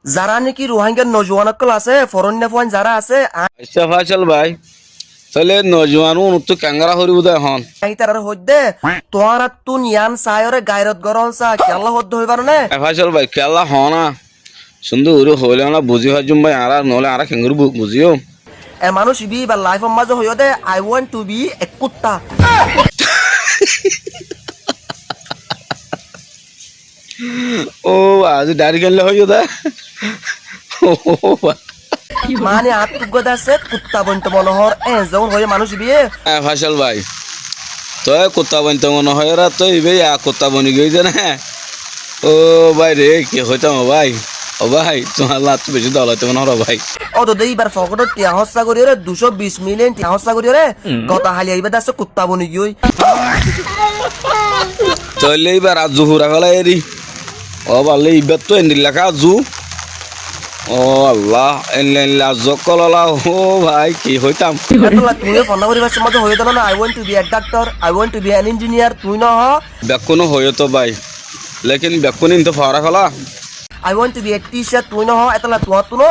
যারা নাকি রোহিঙ্গার নজওয়ানকল আছে ফরন্য ফোন যারা আছে আচ্ছা ফাইসাল ভাই তাহলে নজওয়ানও তো ক্যাঙ্গারা হরিব দে এখন আই তার হইদে তোয়ার তুন ইয়ান সায়রে গায়রত গরম সা কেলা হদ্দ হইবার না ফাইসাল ভাই খেলা হনা সুন্দর উড়ে হইলে না বুঝি হাজুম ভাই আর নহলে আর ক্যাঙ্গারু বুঝিও এ মানুষ বি বা লাইফ মাঝে হইও দে আই ওয়ান্ট টু বি এ কুত্তা ও আজ ডারি খেললে হইও দে মানে আত্মজ্ঞ আছে কুত্তা বন্ত মনোহর এ যেমন হয়ে মানুষ বিয়ে ফাইসাল ভাই তো কুত্তা বনতে মনে হয় রা তো ইবে কুত্তা বনি গই না ও ভাই রে কি হইতাম ভাই ও ভাই তোমার লাত বেশি দলাতে মনে হয় ভাই ও তো এইবার ফকটত টিয়া হস্তা করি রে 220 মিলিয়ন টিয়া হস্তা করি রে গতা হালি আইবা দাস কুত্তা বনি গই চলে এবার আজ জুহুরা গলা এরি ও বালে ইবার তো এন্ডিল লেখা আজু ও আল্লাহ এনলা জকললা ও ভাই কি হইতাম এতলা তুই ফোন করিবার সময় হয়ে দল না I want to be a doctor I want to be an engineer তুই না হ বেকুনো হইও তো ভাই লেকিন বেকুনি তো ফারা খলা I want to be a teacher তুই না হ এতলা তুই না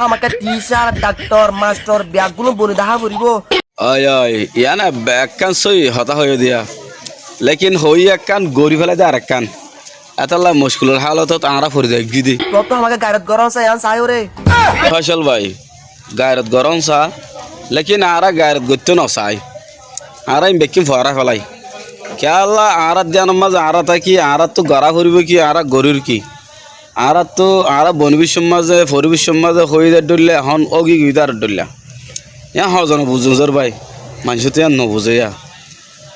আমাকে টিচার ডাক্তার মাস্টার ব্যাগগুলো বনি দেখা করিব আয় আয় ইয়া না বেকান সই হতা হয়ে দিয়া লেকিন হই একখান গড়ি ফেলে দে আর একখান এতলা মুশকিলের হালত তাঁরা ফরি দেয় গিদি তো আমাকে গায়রত গরম সা ইয়ান সায়ো রে ফসল ভাই গায়রত গরম সা লেকিন আরা গায়রত গত্য নসাই আরা বেকিম ফরা ফলাই খেলা আরা দেন মাঝ আরা থাকি আরা তো গড়া করিব কি আরা গরুর কি আরা তো আরা বনবির সমাজে ফরিবির সমাজে হয়ে যায় ডরলে এখন অগি গিদার ডরলা ইয়া হজন বুঝুন জোর ভাই মানুষ তো ইয়ান নবুঝে ইয়া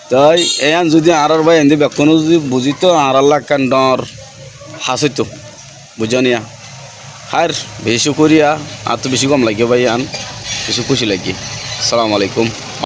তাই এয়ান যদি আরার ভাই এনে বেকনো যদি বুঝিত আরাল্লা কান ডর হাসিত বুঝনিয়া হার বেশি করিয়া আর তো বেশি কম লাগে ভাই আন বেশি খুশি লাগে আসসালামু আলাইকুম